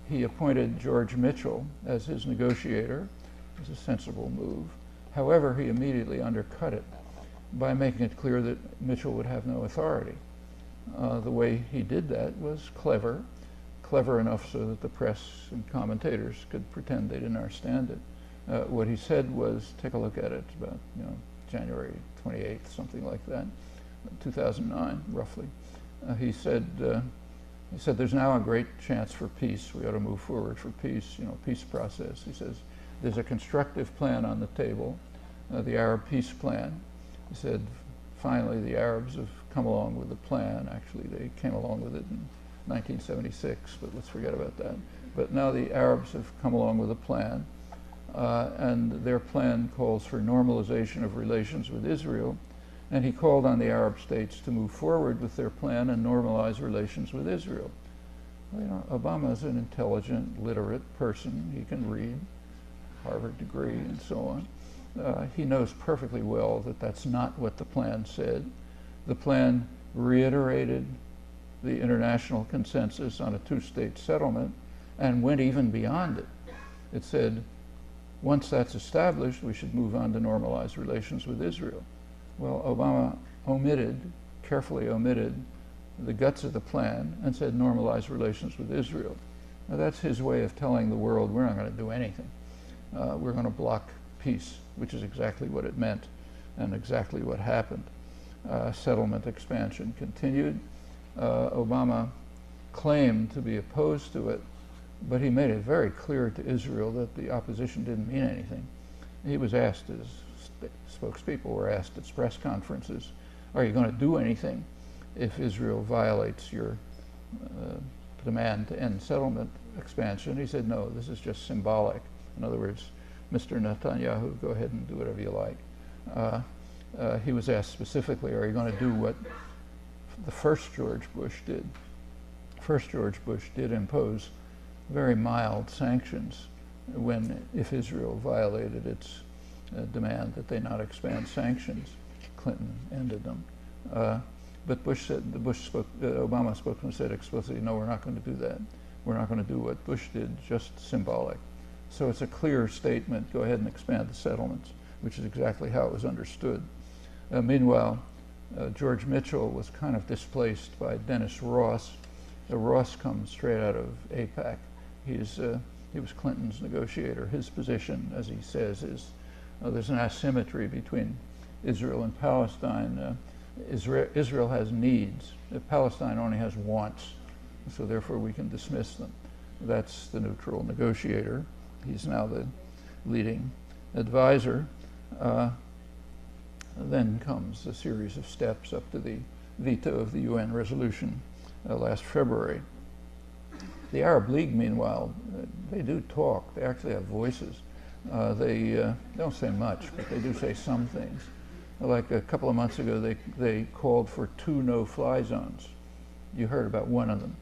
He appointed George Mitchell as his negotiator. It was a sensible move. However, he immediately undercut it by making it clear that Mitchell would have no authority. The way he did that was clever enough so that the press and commentators could pretend they didn't understand it. What he said was, take a look at it, about January 28th, something like that, 2009, roughly. He said, there's now a great chance for peace. We ought to move forward for peace, peace process. He says, there's a constructive plan on the table, the Arab peace plan. He said, finally, the Arabs have come along with the plan. Actually, they came along with it in 1976, but let's forget about that. But now the Arabs have come along with a plan, and their plan calls for normalization of relations with Israel, and he called on the Arab states to move forward with their plan and normalize relations with Israel. Well, Obama is an intelligent, literate person. He can read, Harvard degree, and so on. He knows perfectly well that that's not what the plan said. The plan reiterated the international consensus on a two-state settlement and went even beyond it. It said, once that's established, we should move on to normalize relations with Israel. Well, Obama carefully omitted the guts of the plan and said normalize relations with Israel. Now that's his way of telling the world we're not going to do anything. We're going to block peace, which is exactly what it meant and exactly what happened. Settlement expansion continued. Obama claimed to be opposed to it, but he made it very clear to Israel that the opposition didn't mean anything. He was asked, as spokespeople were asked at press conferences, are you going to do anything if Israel violates your demand to end settlement expansion? He said, no, this is just symbolic. In other words, Mr. Netanyahu, go ahead and do whatever you like. He was asked specifically, are you going to do what the first George Bush did? First George Bush did impose very mild sanctions if Israel violated its demand that they not expand sanctions. Clinton ended them. But Obama spokesman said explicitly, no, we're not going to do that. We're not going to do what Bush did, just symbolic. So it's a clear statement, go ahead and expand the settlements, which is exactly how it was understood. Meanwhile, George Mitchell was kind of displaced by Dennis Ross. Ross comes straight out of AIPAC. He was Clinton's negotiator. His position, as he says, is there's an asymmetry between Israel and Palestine. Israel has needs. Palestine only has wants, so therefore we can dismiss them. That's the neutral negotiator. He's now the leading advisor. Then comes a series of steps up to the veto of the UN resolution last February. The Arab League, meanwhile, they do talk. They actually have voices. They don't say much, but they do say some things. Like a couple of months ago, they called for 2 no-fly zones. You heard about one of them.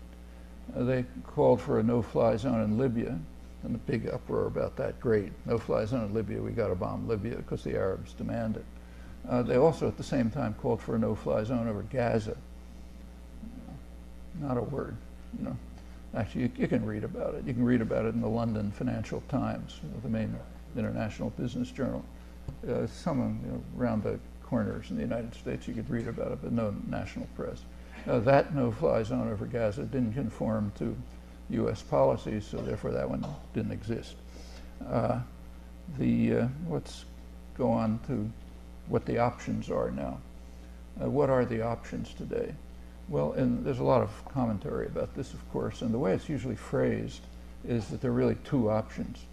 They called for a no-fly zone in Libya, and a big uproar about that. Great, no-fly zone in Libya, we got to bomb Libya because the Arabs demand it. They also at the same time called for a no-fly zone over Gaza. Not a word, you know. Actually, you can read about it. You can read about it in the London Financial Times, the main international business journal. Some around the corners in the United States you could read about it, but no national press. That no-fly zone over Gaza didn't conform to U.S. policies, so therefore that one didn't exist. Let's go on to what the options are now. What are the options today? Well, and there's a lot of commentary about this, of course, and the way it's usually phrased is that there are really 2 options.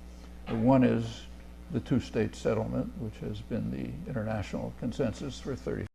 One is the 2-state settlement, which has been the international consensus for 30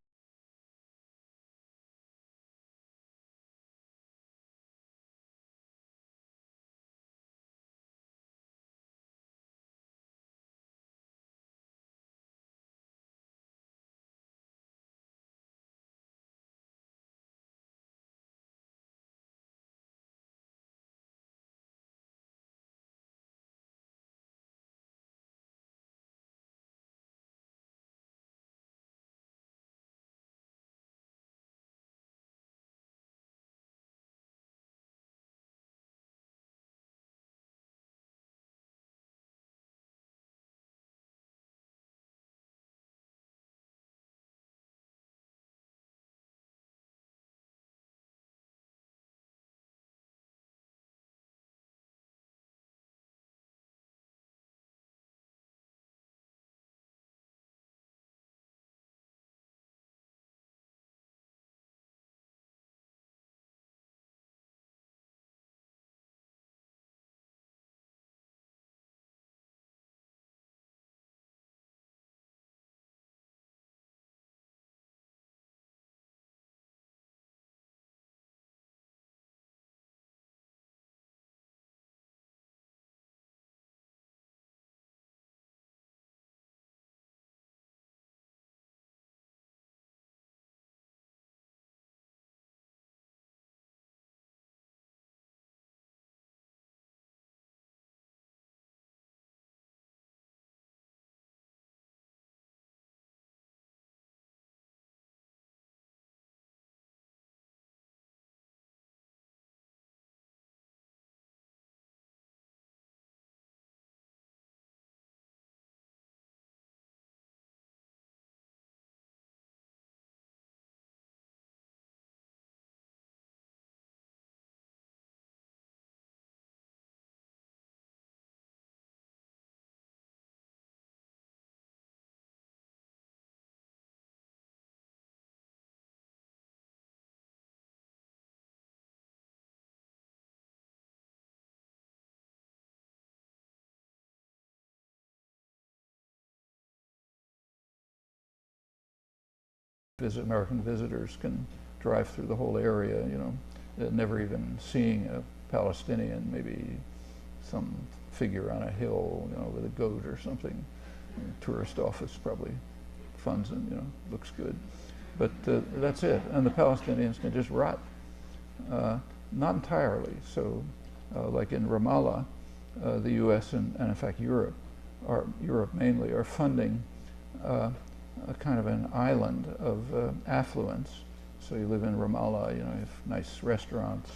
American visitors can drive through the whole area, you know, never even seeing a Palestinian, maybe some figure on a hill, you know, with a goat or something. Tourist office probably funds them, you know, looks good. But that's it. And the Palestinians can just rot. Not entirely. So, like in Ramallah, the U.S. and in fact Europe mainly, are funding a kind of an island of affluence. So you live in Ramallah, you know, you have nice restaurants,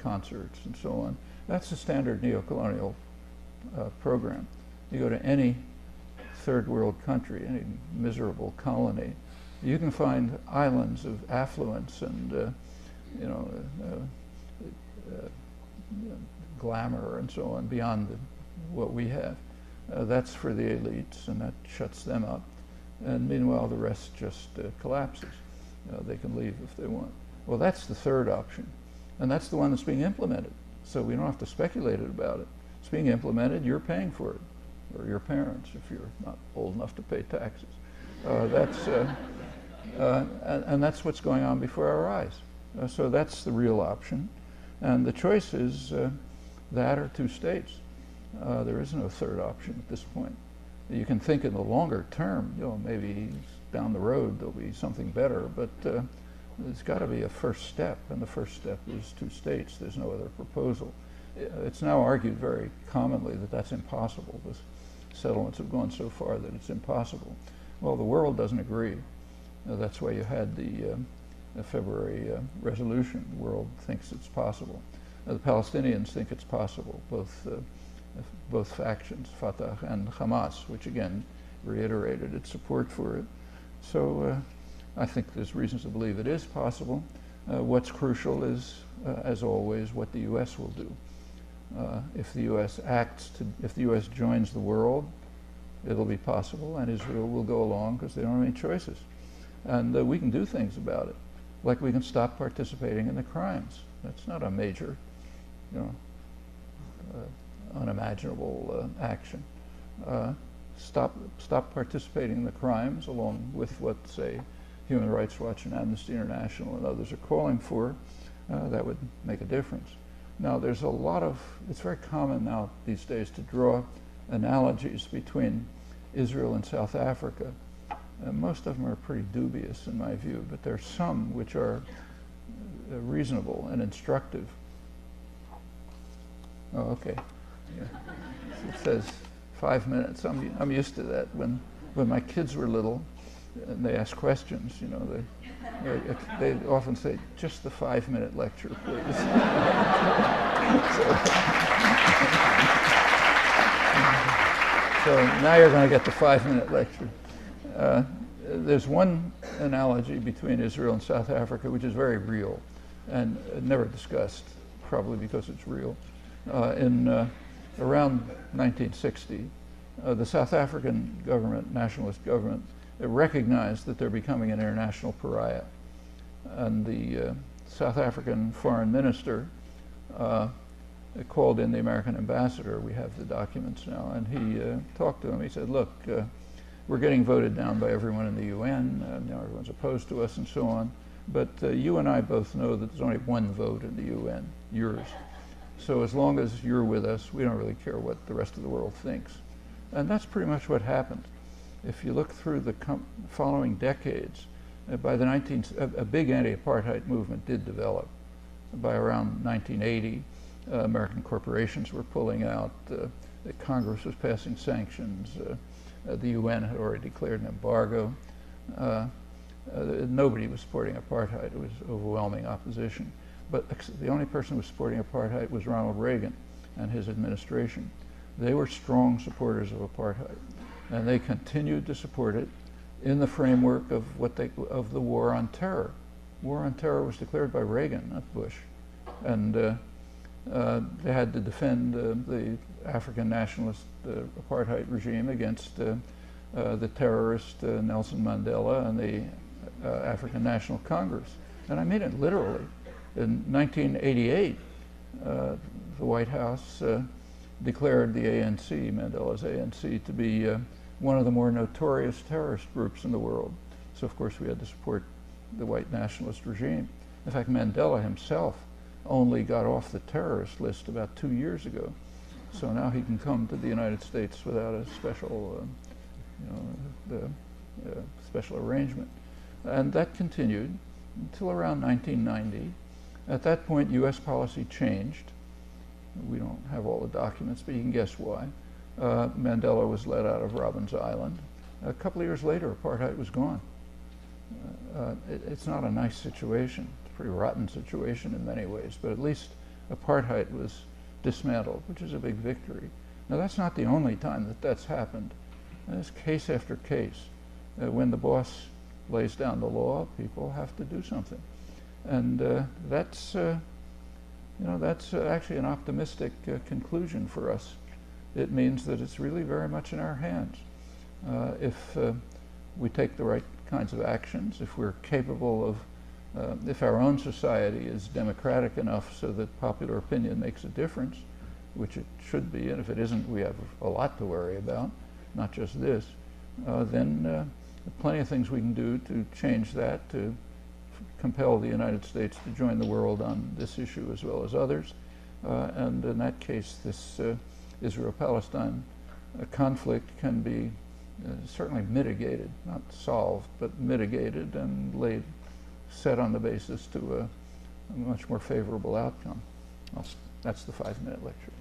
concerts, and so on. That's the standard neo-colonial program. You go to any third world country, any miserable colony, you can find islands of affluence and, you know, glamour and so on beyond what we have. That's for the elites, and that shuts them up. And meanwhile, the rest just collapses. They can leave if they want. Well, that's the third option, and that's the one that's being implemented. So we don't have to speculate about it. It's being implemented. You're paying for it, or your parents if you're not old enough to pay taxes. And that's what's going on before our eyes. So that's the real option, and the choice is that or two states. There is no third option at this point. You can think in the longer term, you know, maybe down the road there'll be something better, but there's got to be a first step, and the first step is two states. There's no other proposal. It's now argued very commonly that that's impossible. The settlements have gone so far that it's impossible. Well, the world doesn't agree. That's why you had the February resolution. The world thinks it's possible. The Palestinians think it's possible, both factions, Fatah and Hamas, which again reiterated its support for it. So I think there's reasons to believe it is possible. What's crucial is, as always, what the U.S. will do. If the U.S. if the U.S. joins the world, it'll be possible, and Israel will go along because they don't have any choices. And we can do things about it, like we can stop participating in the crimes. That's not a major, you know, unimaginable action. Stop participating in the crimes, along with what, say, Human Rights Watch and Amnesty International and others are calling for. That would make a difference. Now, there's a lot of, it's very common now these days to draw analogies between Israel and South Africa. Most of them are pretty dubious in my view, but there are some which are reasonable and instructive. Oh, okay. Yeah. It says 5 minutes. I'm used to that. When my kids were little and they ask questions, you know, they often say, just the 5-minute lecture, please. So now you're going to get the 5-minute lecture. There's one analogy between Israel and South Africa which is very real and never discussed, probably because it's real. Around 1960, the South African government, nationalist government, recognized that they're becoming an international pariah. And the South African foreign minister called in the American ambassador. We have the documents now, and he talked to him. He said, look, we're getting voted down by everyone in the UN, you know, everyone's opposed to us and so on, but you and I both know that there's only one vote in the UN, yours. So as long as you're with us, we don't really care what the rest of the world thinks. And that's pretty much what happened. If you look through the following decades, by the a big anti-apartheid movement did develop. By around 1980, American corporations were pulling out, Congress was passing sanctions, the UN had already declared an embargo. Nobody was supporting apartheid. It was overwhelming opposition. But the only person who was supporting apartheid was Ronald Reagan and his administration. They were strong supporters of apartheid, and they continued to support it in the framework of of the war on terror. War on terror was declared by Reagan, not Bush, and they had to defend the African nationalist apartheid regime against the terrorist Nelson Mandela and the African National Congress. And I mean it literally. In 1988, the White House declared the ANC, Mandela's ANC, to be one of the more notorious terrorist groups in the world. So of course we had to support the white nationalist regime. In fact, Mandela himself only got off the terrorist list about 2 years ago. So now he can come to the United States without a special, special arrangement. And that continued until around 1990. At that point, U.S. policy changed. We don't have all the documents, but you can guess why. Mandela was let out of Robbins Island. A couple of years later, apartheid was gone. It's not a nice situation. It's a pretty rotten situation in many ways, but at least apartheid was dismantled, which is a big victory. Now, that's not the only time that that's happened. There's case after case. When the boss lays down the law, people have to do something. And that's actually an optimistic conclusion for us. It means that it's really very much in our hands. If we take the right kinds of actions, if we're capable of, if our own society is democratic enough so that popular opinion makes a difference, which it should be, and if it isn't, we have a lot to worry about, not just this, then plenty of things we can do to change that, to compel the United States to join the world on this issue as well as others. And in that case, this Israel-Palestine conflict can be certainly mitigated, not solved, but mitigated and set on the basis to a much more favorable outcome. That's the 5-minute lecture.